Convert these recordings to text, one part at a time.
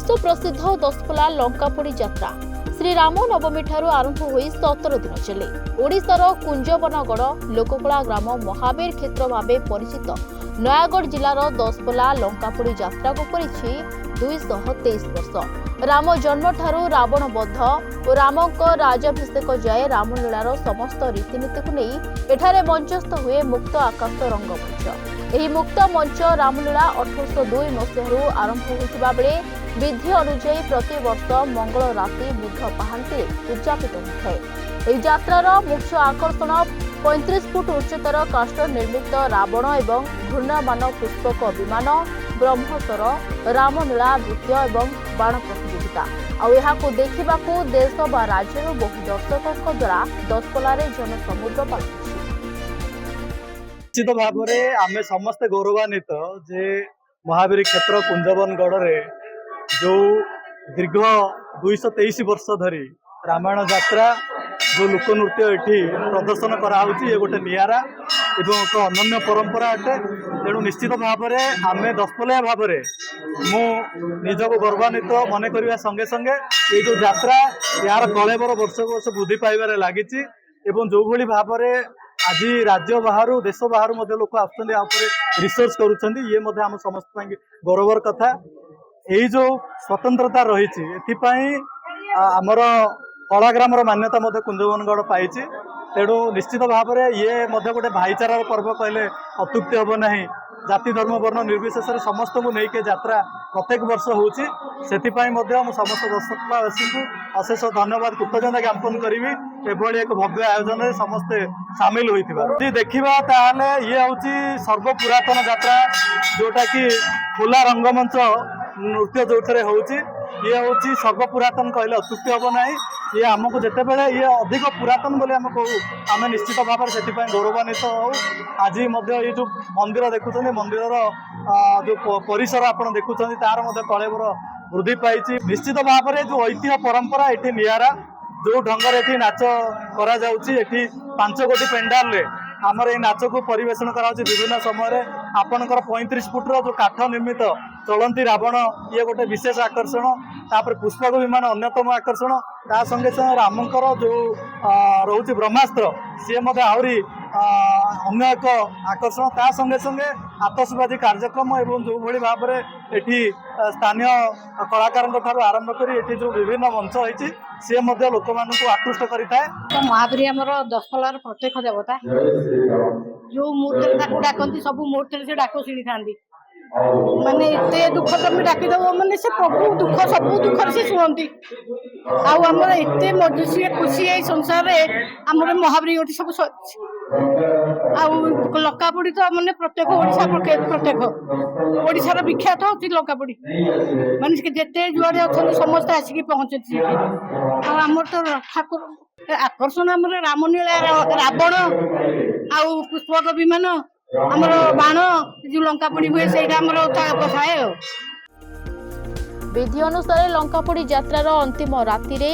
विश्व प्रसिद्ध दशपल्ला लंकापोड़ी यात्रा श्री राम नवमी ठारू आरंभ होई 17 दिन चले। ओडिशार कुंजवनगढ़ लोककला ग्राम महावीर क्षेत्र भावे परिचित नयागढ़ जिलार दशपल्ला लंकापोड़ी यात्रा को परिछि 223 वर्ष। राम जन्म ठारू रावण बध और रामक राजाभिषेक जाए रामलीलार समस्त रीतिनीति को नहीं एठारे मंचस्थ हुए मुक्त आकाश रंगमंच। ଏହି ମୁକ୍ତ ମଞ୍ଚ ରାମଲୀଳା 1802 ମସିହାରୁ ଆରମ୍ଭ ହୋଇଥିବା ବେଳେ ବିଧି ଅନୁଯାୟୀ ପ୍ରତିବର୍ଷ ମଙ୍ଗଳ ରାତି ବୁଧ ପାହାନ୍ତିରେ ଉଦ୍ଯାପିତ ହୋଇଥାଏ। ଏହି ଯାତ୍ରାର ମୁଖ୍ୟ ଆକର୍ଷଣ 35 ଫୁଟ ଉଚ୍ଚତାର କାଷ୍ଠ ନିର୍ମିତ ରାବଣ ଏବଂ ଘୂର୍ଣ୍ଣମାନ ପୁଷ୍ପକ ବିମାନ, ବ୍ରହ୍ମସ୍ୱର, ରାମଲୀଳା ନୃତ୍ୟ ଏବଂ ବାଣ ପ୍ରତିଯୋଗିତା। ଆଉ ଏହାକୁ ଦେଖିବାକୁ ଦେଶ ବା ରାଜ୍ୟର ବହୁ ଦର୍ଶକଙ୍କ ଦ୍ୱାରା ଦଶପଲ୍ଲାରେ ଜନସମୁଦ୍ର ପାଲଟିଛି। निश्चित भाव में आम समस्ते गौरवान्वित जे महावीर क्षेत्र कुंजवनगढ़ जो दीर्घ 223 वर्ष धरी रामायण यात्रा जो लोकनृत्य ये प्रदर्शन कराऊँच ये गोटे निरा एवं एक अनन्य परंपरा अटे। तेणु निश्चित भाव में आम दशपल्ला भाव में मु निजक गौरवान्वित मन करने संगे संगे ये जो यात्रा यार कलेबर वर्ष वर्ष वृद्धि पाइबार लगी जो भली भाव में आज राज्य बाहर देश बाहर लोक रिसर्च करुँच ये आम समस्त गौरवर कथा। यही जो स्वतंत्रता रही आमर कलाग्राम मान्यता कुंजवनगढ़ पाई। तेणु निश्चित भाव में ये गोटे भाईचारार पर्व कहले अत्युक्ति हम ना। जाति धर्म वर्ण निर्विशेष समस्त को लेकिन यात्रा प्रत्येक वर्ष होची समस्त दर्शकवासी को अशेष धन्यवाद कृतज्ञता ज्ञापन करी एभली एक भव्य आयोजन में समस्ते सामिल होती देखा ताले ये हूँ सर्वपुरातन यात्रा जोटा कि खुला रंगमंच नृत्य जो होची ये हूँ सर्वपुरातन कहले अत्युक्ति हम ना। ये आमको जिते बड़े ये अधिक पुरातन बोली आम कहूँ आम निश्चित भाव से गौरवान्वित हो। आज ये जो मंदिर देखुं मंदिर जो परिसर आप देखुं तार कलेबर वृद्धि पाई। निश्चित भाव में जो ऐतिह्य परंपरा ये निरा जो ढंगर ये नाच करा 5 गोटी पेंडाल आमर ये नाच को परिवेशन करा विभिन्न समय आपणकर 35 फुटर जो काठ निर्मित चलती रावण ये गोटे विशेष आकर्षण। तापर पुष्पक विमान अन्यतम आकर्षण। ता संगे संगे रामकर जो रोचे ब्रह्मास्त्र सी आहरी अन्य एक आकर्षण। ता संगे संगे आतशबाजी कार्यक्रम एवं जो भली भाव में ये स्थानीय कलाकार आरंभ कर जो विभिन्न मंच होती सी लोक मानू आकृष्ट करें। महावीर आमर दशपल्लार प्रत्यक्ष देवता जो मुहूर्त डाकती सब मुहूर्त से डाक शुणी था माने एते दुख तुम डाकिदेव माने से प्रभु दुख सब दुख से शुणती आमर एत मजुसी खुशी ये संसार आमर महावीर गोटे सब लंकापोड़ी तो मैंने प्रत्येक ओडिशा प्रत्येक ओडिशार विख्यात होती लंकापोड़ी माने जिते जुआड़े अच्छा समस्ते आसिक पहुँचती आमर तो ठाकुर आकर्षण आमर रामलीला रावण आउ पुष्पक विमान आमर बाण जो लंकापोड़ी हुए से थाए। विधि अनुसार लंकापोड़ी यात्रार अंतिम राति रे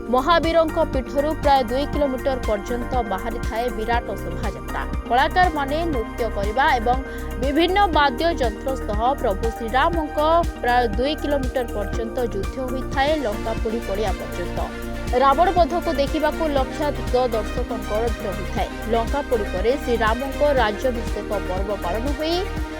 महावीरंक पीठरू प्राय 2 किलोमीटर पर्यंत बाहरी थाए विराट शोभायात्रा। कलाकार माने नृत्य करने एवं विभिन्न वाद्य यंत्र सह प्रभु श्रीरामक प्राय 2 किलोमीटर पर्यंत युद्ध होता है लंकापोड़ी पड़िया पर्यंत। रावण बध को देखा लक्षाधिक दर्शकों भीड़ होता है। लंकापोड़ी पर श्रीरामक राज्याभिषेक पर्व पालन हुई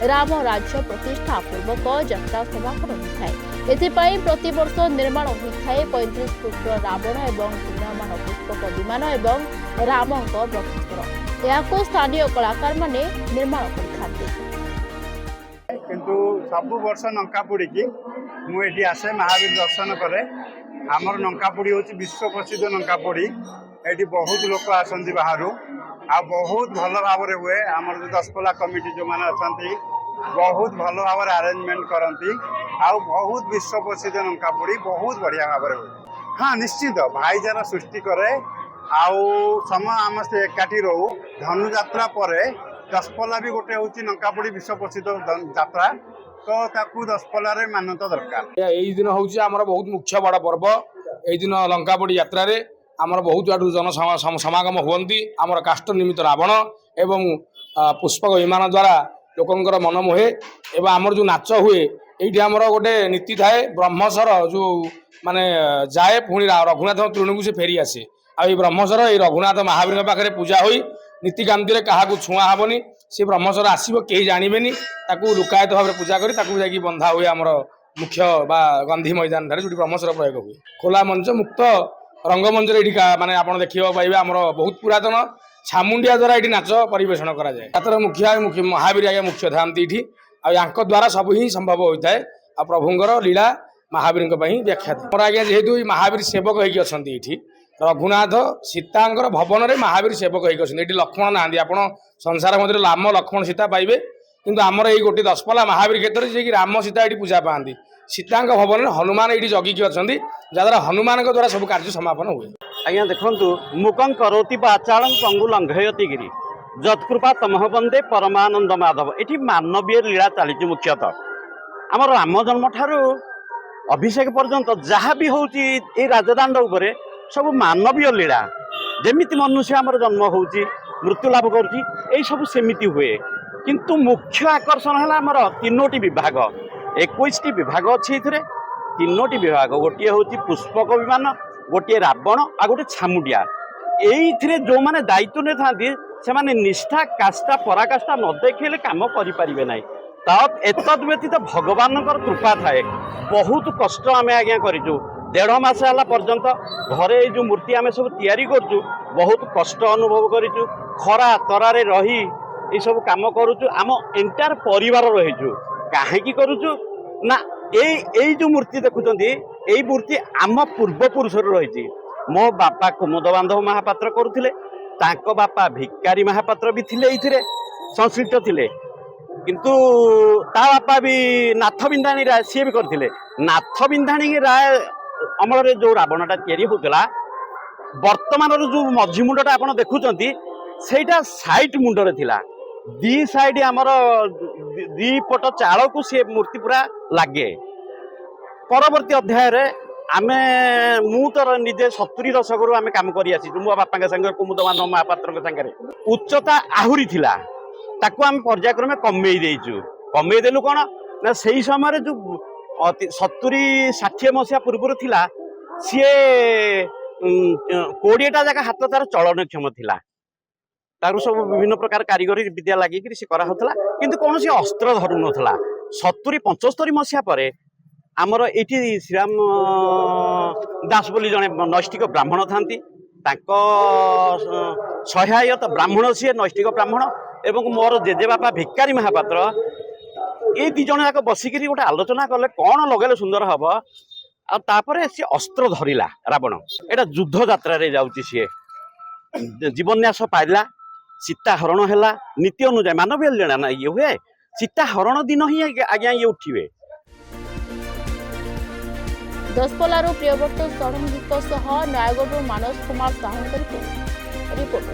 राम राज्य प्रतिष्ठा पूर्वक यात्रा समापन होता है। एथिपाई प्रतिवर्ष निर्माण होता है 35 फुट रावण एवं घूर्ण्यमान पुष्पक विमान एवं रामक ब्रह्मस्वर। यहाँ स्थानीय कलाकार माने निर्माण करते किंतु सब वर्ष लंकापोड़ी की मुझे आसे महावीर दर्शन करे। आमर लंकापोड़ी हूँ विश्व प्रसिद्ध लंकापोड़ी। ये बहुत लोक आसती बाहर आ बहुत भल भाव हुए। आमर जो दशपल्ला कमिटी जो मैंने अच्छा बहुत भल भाव आरेंजमेंट करती आ बहुत विश्व प्रसिद्ध लंकापोड़ी बहुत बढ़िया भाव हुए। हाँ निश्चित भाईचारा सृष्टि करे आउ समय आम से एकाठी रहू। धनुयात्रा पर दशपल्ला भी गोटे हूँ लंकापोड़ी विश्व प्रसिद्ध यात्रा तो ताकू दशपल्ला रे मान्यता दरकार। यही दिन हूँ आमर बहुत मुख्य बड़ पर्व। यही दिन लंकापोड़ी यात्रा रे आमर बहुत आड़ जन समागम हुंती। आमर काष्ठ निर्मित रावण एवं पुष्पक विमान द्वारा लोकंर मन मोहे एवं आमर जो नाच हुए এইটি আমার গোটে নীতি থাকে ব্রহ্মসর যে মানে যাଏ পুଣି ରଘୁନାଥ ତୃଣକୁ ସେ ଫେରି ଆସେ। ଆଉ ଏଇ ବ୍ରହ୍ମସର ଏଇ ରଘୁନାଥ ମହାବୀରଙ୍କ ପାଖରେ ପୂଜା ହୋଇ ନୀତିକାନ୍ତିରେ କାହାକୁ ଛୁଆଁ ହେବନି, ସେ ବ୍ରହ୍ମସର ଆସିବ କେହି ଜାଣିବେନି, ତାକୁ ଲୁକାୟିତ ଭାବରେ ପୂଜା କରି ତାକୁ ଯାଇକି ବନ୍ଧା ହୁଏ ଆମର ମୁଖ୍ୟ ବା ଗାନ୍ଧୀ ମଇଦାନଠାରେ ଯୋଉଠି ବ୍ରହ୍ମସର ପ୍ରୟୋଗ ହୁଏ। ଖୋଲା ମଞ୍ଚ ମୁକ୍ତ ରଙ୍ଗମଞ୍ଚରେ ଏଠି ମାନେ ଆପଣ ଦେଖିବାକୁ ପାଇବେ ଆମର ବହୁତ ପୁରାତନ ଛାମୁଣ୍ଡିଆ ଦ୍ୱାରା ଏଠି ନାଚ ପରିବେଷଣ କରାଯାଏ। ଯାତ୍ରାର ମୁଖ୍ୟ ମହାବୀର ଆଜ୍ଞା ମୁଖ୍ୟ ଥାନ୍ତି ଏଠି, ଆଉ ୟାଙ୍କ ଦ୍ୱାରା ସବୁ ହିଁ ସମ୍ଭବ ହୋଇଥାଏ। ଆଉ ପ୍ରଭୁଙ୍କର ଲୀଳା ମହାବୀରଙ୍କ ପାଇଁ ବ୍ୟାଖ୍ୟାତ। ଆମର ଆଜ୍ଞା ଯେହେତୁ ମହାବୀର ସେବକ ହେଇକି ଅଛନ୍ତି ଏଠି, ରଘୁନାଥ ସୀତାଙ୍କର ଭବନରେ ମହାବୀର ସେବକ ହେଇକି ଅଛନ୍ତି। ଏଠି ଲକ୍ଷ୍ମଣ ନାହାନ୍ତି, ଆପଣ ସଂସାର ମଧ୍ୟରେ ରାମ ଲକ୍ଷ୍ମଣ ସୀତା ପାଇବେ, କିନ୍ତୁ ଆମର ଏଇ ଗୋଟିଏ ଦଶପଲ୍ଲା ମହାବୀର କ୍ଷେତ୍ରରେ ଯିଏକି ରାମ ସୀତା ଏଠି ପୂଜା ପାଆନ୍ତି। ସୀତାଙ୍କ ଭବନରେ ହନୁମାନ ଏଠି ଜଗିକି ଅଛନ୍ତି, ଯାହାଦ୍ୱାରା ହନୁମାନଙ୍କ ଦ୍ୱାରା ସବୁ କାର୍ଯ୍ୟ ସମାପନ ହୁଏ। ଆଜ୍ଞା ଦେଖନ୍ତୁ ମୁକଂ କରୋତି ବାଚାଳଂ ପଙ୍ଗୁ ଲଙ୍ଘୟତି ଗିରି ଯତ୍କୃପା ତମଃ ବନ୍ଦେ ପରମାନନ୍ଦ ମାଧବ। ଏଠି ମାନବୀୟ ଲୀଳା ଚାଲିଛି ମୁଖ୍ୟତଃ। ଆମର ରାମ ଜନ୍ମ ଠାରୁ ଅଭିଷେକ ପର୍ଯ୍ୟନ୍ତ ଯାହା ବି ହେଉଛି ଏଇ ରାଜଦାଣ୍ଡ ଉପରେ ସବୁ ମାନବୀୟ ଲୀଳା। ଯେମିତି ମନୁଷ୍ୟ ଆମର ଜନ୍ମ ହେଉଛି ମୃତ୍ୟୁ ଲାଭ କରୁଛି ଏଇ ସବୁ ସେମିତି ହୁଏ, କିନ୍ତୁ ମୁଖ୍ୟ ଆକର୍ଷଣ ହେଲା ଆମର 3ଟି ବିଭାଗ, 21ଟି ବିଭାଗ ଅଛି ଏଥିରେ। 3ଟି ବିଭାଗ, ଗୋଟିଏ ହେଉଛି ପୁଷ୍ପକ ବିମାନ, ଗୋଟିଏ ରାବଣ ଆଉ ଗୋଟେ ଛାମୁଣ୍ଡିଆ। ଏଇଥିରେ ଯେଉଁମାନେ ଦାୟିତ୍ୱ ନେଇଥାନ୍ତି ସେମାନେ ନିଷ୍ଠା କାଷ୍ଠା ପରାକାଷ୍ଠା ନ ଦେଖେଇଲେ କାମ କରିପାରିବେ ନାହିଁ। ଏତଦ୍ ବ୍ୟତୀତ ଭଗବାନଙ୍କର କୃପା ଥାଏ। ବହୁତ କଷ୍ଟ ଆମେ ଆଜ୍ଞା କରିଛୁ, 1.5 ମାସ ହେଲା ପର୍ଯ୍ୟନ୍ତ ଘରେ ଏଇ ଯେଉଁ ମୂର୍ତ୍ତି ଆମେ ସବୁ ତିଆରି କରୁଛୁ ବହୁତ କଷ୍ଟ ଅନୁଭବ କରିଛୁ। ଖରା ତରାରେ ରହି ଏଇସବୁ କାମ କରୁଛୁ, ଆମ ଏଣ୍ଟାୟାର ପରିବାର ରହିଛୁ। କାହିଁକି କରୁଛୁ ନା ଏଇ ଯେଉଁ ମୂର୍ତ୍ତି ଦେଖୁଛନ୍ତି ଏଇ ମୂର୍ତ୍ତି ଆମ ପୂର୍ବପୁରୁଷରୁ ରହିଛି। ମୋ ବାପା କୁମୁଦ ବାନ୍ଧବ ମହାପାତ୍ର କରୁଥିଲେ, ତାଙ୍କ ବାପା ଭିକାରୀ ମହାପାତ୍ର ବି ଥିଲେ, ଏଇଥିରେ ସଂଶ୍ଳିଷ୍ଟ ଥିଲେ। କିନ୍ତୁ ତା ବାପା ବି ନାଥ ବିନ୍ଧାଣୀ ରାୟ ସିଏ ବି କରିଥିଲେ। ନାଥ ବିନ୍ଧାଣୀ ରାୟ ଅମଳରେ ଯେଉଁ ରାବଣଟା ତିଆରି ହେଉଥିଲା, ବର୍ତ୍ତମାନର ଯେଉଁ ମଝି ମୁଣ୍ଡଟା ଆପଣ ଦେଖୁଛନ୍ତି ସେଇଟା ସାଇଟ୍ ମୁଣ୍ଡରେ ଥିଲା। 2 ସାଇଡ୍ ଆମର 2 ପଟ ଚାଳକୁ ସେ ମୂର୍ତ୍ତି ପୁରା ଲାଗେ। ପରବର୍ତ୍ତୀ ଅଧ୍ୟାୟରେ ମୁଁ ତ ନିଜେ 70 ଦଶକରୁ ଆମେ କାମ କରି ଆସିଛୁ, ମୋ ବାପାଙ୍କ ସାଙ୍ଗରେ କୁମୁଦ ମାନବ ମହାପାତ୍ରଙ୍କ ସାଙ୍ଗରେ। ଉଚ୍ଚତା ଆହୁରି ଥିଲା, ତାକୁ ଆମେ ପର୍ଯ୍ୟାୟକ୍ରମେ କମେଇ ଦେଇଛୁ। କମେଇ ଦେଲୁ କ'ଣ ନା ସେଇ ସମୟରେ ଯେଉଁ 70-60 ମସିହା ପୂର୍ବରୁ ଥିଲା, ସିଏ 20ଟା ଜାଗା ହାତ ତାର ଚଳନକ୍ଷମ ଥିଲା। ତାରୁ ସବୁ ବିଭିନ୍ନ ପ୍ରକାର କାରିଗରୀ ବିଦ୍ୟା ଲାଗିକିରି ସେ କରାହେଉଥିଲା, କିନ୍ତୁ କୌଣସି ଅସ୍ତ୍ର ଧରୁନଥିଲା। 70-75 ମସିହା ପରେ ଆମର ଏଇଠି ଶ୍ରୀରାମ ଦାସ ବୋଲି ଜଣେ ନୈଷ୍ଠିକ ବ୍ରାହ୍ମଣ ଥାନ୍ତି, ତାଙ୍କ ସହାୟତ ବ୍ରାହ୍ମଣ ସିଏ ନୈଷ୍ଠିକ ବ୍ରାହ୍ମଣ, ଏବଂ ମୋର ଜେଜେବାପା ଭିକାରୀ ମହାପାତ୍ର, ଏଇ 2 ଜଣ ଯାକ ବସିକିରି ଗୋଟେ ଆଲୋଚନା କଲେ କ'ଣ ଲଗେଇଲେ ସୁନ୍ଦର ହବ। ଆଉ ତାପରେ ସିଏ ଅସ୍ତ୍ର ଧରିଲା ରାବଣ। ଏଇଟା ଯୁଦ୍ଧ ଯାତ୍ରାରେ ଯାଉଛି, ସିଏ ଜୀବନ୍ୟାସ ପାଇଲା, ସୀତା ହରଣ ହେଲା। ନୀତି ଅନୁଯାୟୀ ମାନବୀୟ ଲୀଳା ନା ଇଏ ହୁଏ, ସୀତା ହରଣ ଦିନ ହିଁ ଆଜ୍ଞା ଇଏ ଉଠିବେ। ଦଶପଲ୍ଲାରୁ ପ୍ରିୟବ୍ରତ ଷଡ଼ଙ୍ଗୀଙ୍କ ସହ ନୟାଗଡ଼ରୁ ମାନସ କୁମାର ସାହୁଙ୍କ ରିପୋର୍ଟ।